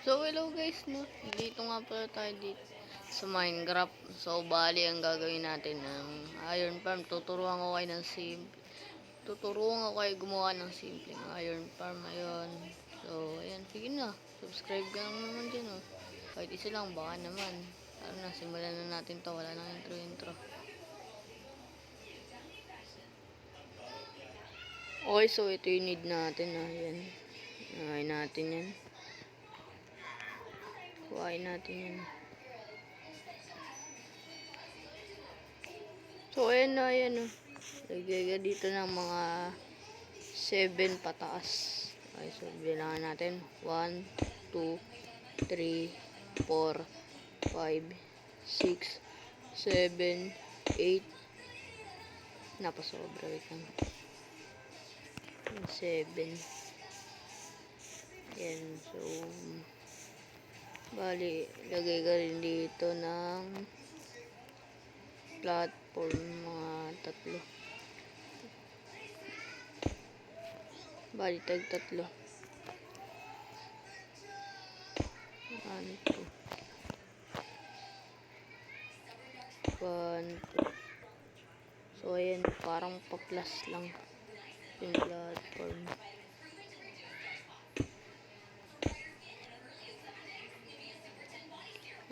So hello guys, no? Dito nga pala tayo dito sa Minecraft. So bali ang gagawin natin ng iron farm. Tuturuan ko kayo gumawa ng simpleng iron farm. Ayun. So ayan, sige na. Subscribe ka lang naman dyan, oh. Kahit isa lang, baka naman. Tara na, simulan na natin to. Wala nang intro. Okay, so ito yung need natin. Ayan. Kuhain natin yan. Kuhain natin yan. So, ayan na, ayan, oh. Lagay ka dito ng mga 7 pataas. Okay, so, bilangan natin. 1, 2, 3, 4, 5, 6, 7, 8. Napasobra, wait lang. 7. Ayan, so, bali, lagay ka rin dito ng platform, mga 3. Bali, tag-3. 1, 2. 1, 2. So, ayan, parang pa-plus lang yung platform.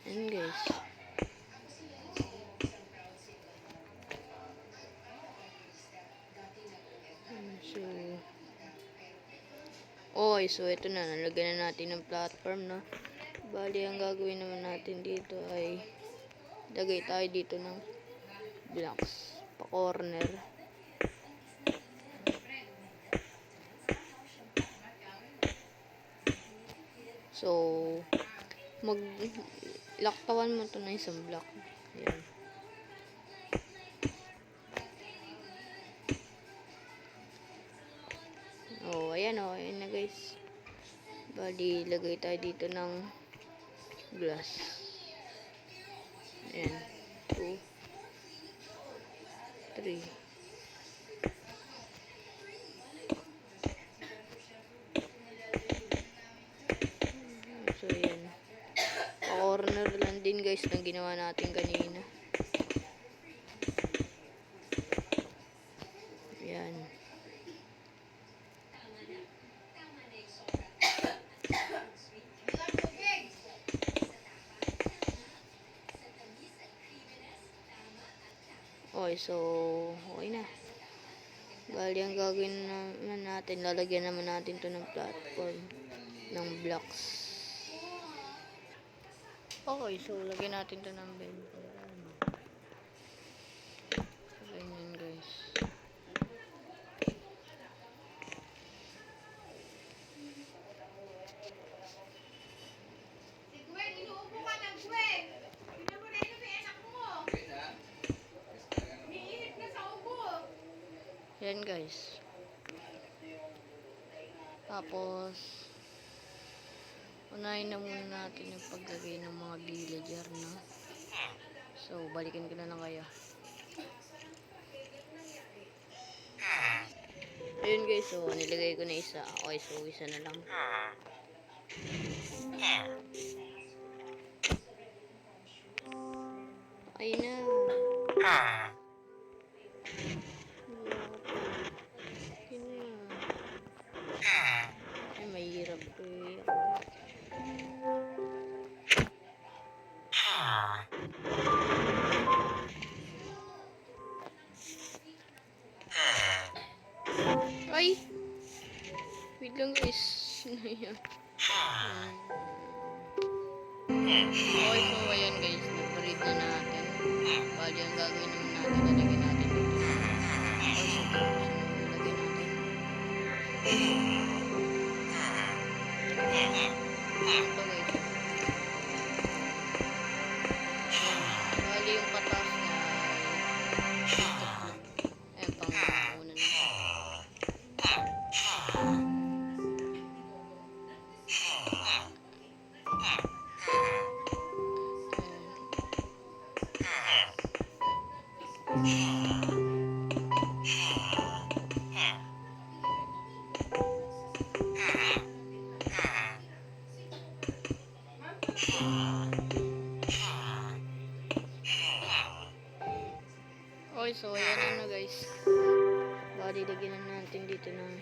Ayan, guys. So ito na, nalagyan na natin ng platform, no? Bali, ang gagawin naman natin dito ay lagay tayo dito ng blocks pa corner. So, laktawan mo to na isang block. Ayan. Ayan na guys. Bali, lagay tayo dito ng glass. Ayan. 2, 3. So, ayan. Pa-corner lang din guys ng ginawa natin kanina. Ayan. Okay, so okay na. Bali, ang gagawin naman natin, lalagyan naman natin to ng platform ng blocks. Okay, so lagyan natin to ng bed. Ganyan guys. Yan guys. Tapos unahin na muna natin yung paglagay ng mga villager, no? So balikan ko na lang kayo. Ayun guys, so nilagay ko na isa. Okay, so isa na lang. Ay na. Ay, mahirap to eh. Ay! Wait lang guys. Okay, so ayan guys. Nag-breed na natin. Bali, ang gagawin naman natin, lalagyan natin dito. Okay, so lagyan natin. Ito guys. Bali, yung patas niya ay ayan, pang-una na. Okay, so ayan na guys. Bali, lagyan na natin dito ng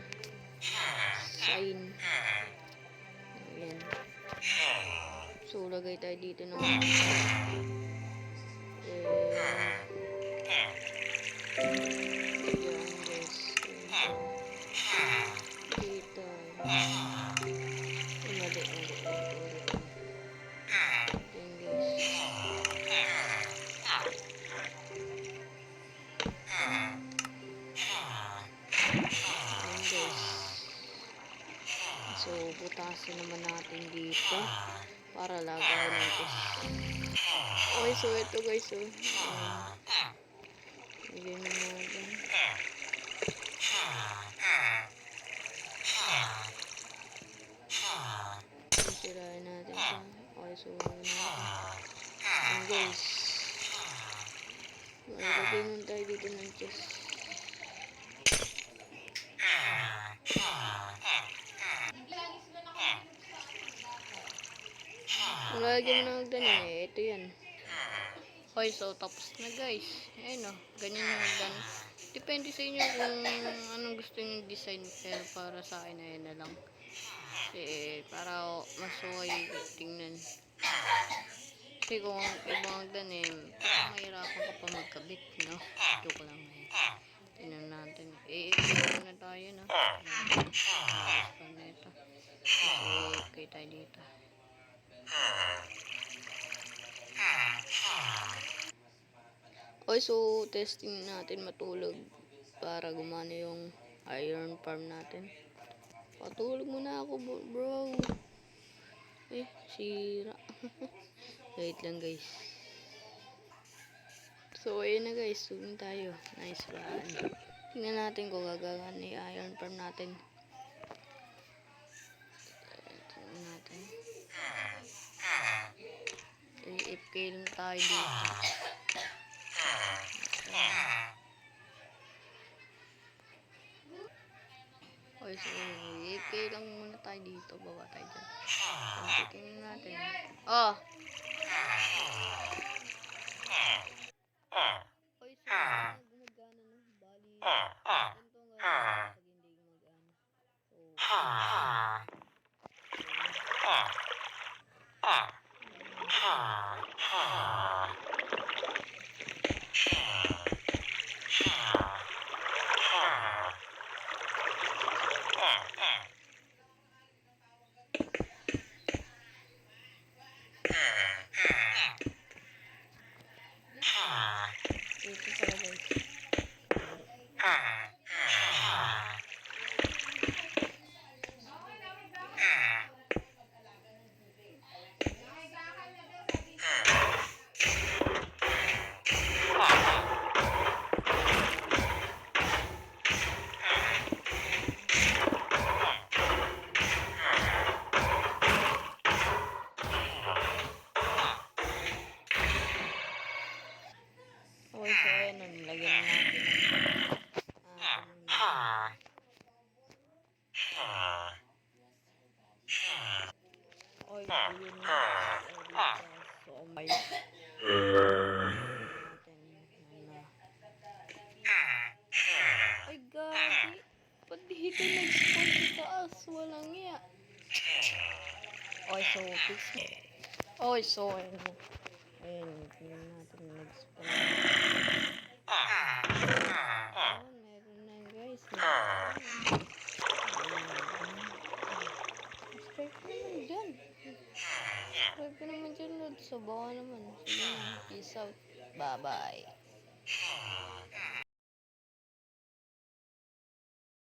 sign. Ayan. So, lagay tayo dito ng ayan guys. Dito. Mali. Ayan guys. So, butasin naman natin dito para lagayan ng test. Okay, so ito guys, so lagyan na natin. Sirain natin siya. Okay, so ayan guys. Lagyan nun tayo dito ng chest. Kung lalagyan mo ng hagdan ito yan. Okay, so tapos na guys. Ayan o, ganyan yung hagdan. Depende sa inyo kung anong gusto nyo design. Pero para sa akin, ayan na lang. Para mas okay tingnan. Kasi kung ibang hagdan mahirapan ka pa magkabit, no? Joke lang tingnan natin. Ito na tayo, no? Ayos pa nito. Okay tayo dito. Okay, so testing natin matulog para gumana yung iron farm natin. Patulog muna ako, bro. Sira. Wait lang guys. So ayun na guys, tugin tayo. Nice one. Tingnan natin kung gagana yung iron farm natin. Tingnan natin. AFK lang tayo dito. Okay, so AFK lang muna tayo dito. Baba tayo dyan. Tingnan natin. Oh! Okay, so gumagana na. Bali, ganito nga pag hindi gumagana. Ito pala guys. Okay, so ayan, nilagyan na natin. Okay, yun na. So, may ay, gagi. Ba't dito nag-spawn sa taas? Walang iya. Okay, so, fix mo. Okay, so, ayun. Ayun, tingnan natin nag-spawn. Ayun, meron na guys. Subscribe ka naman dyan. Subscribe ka naman dyan, Lord. Sa baka naman. Sige, peace out. Bye-bye.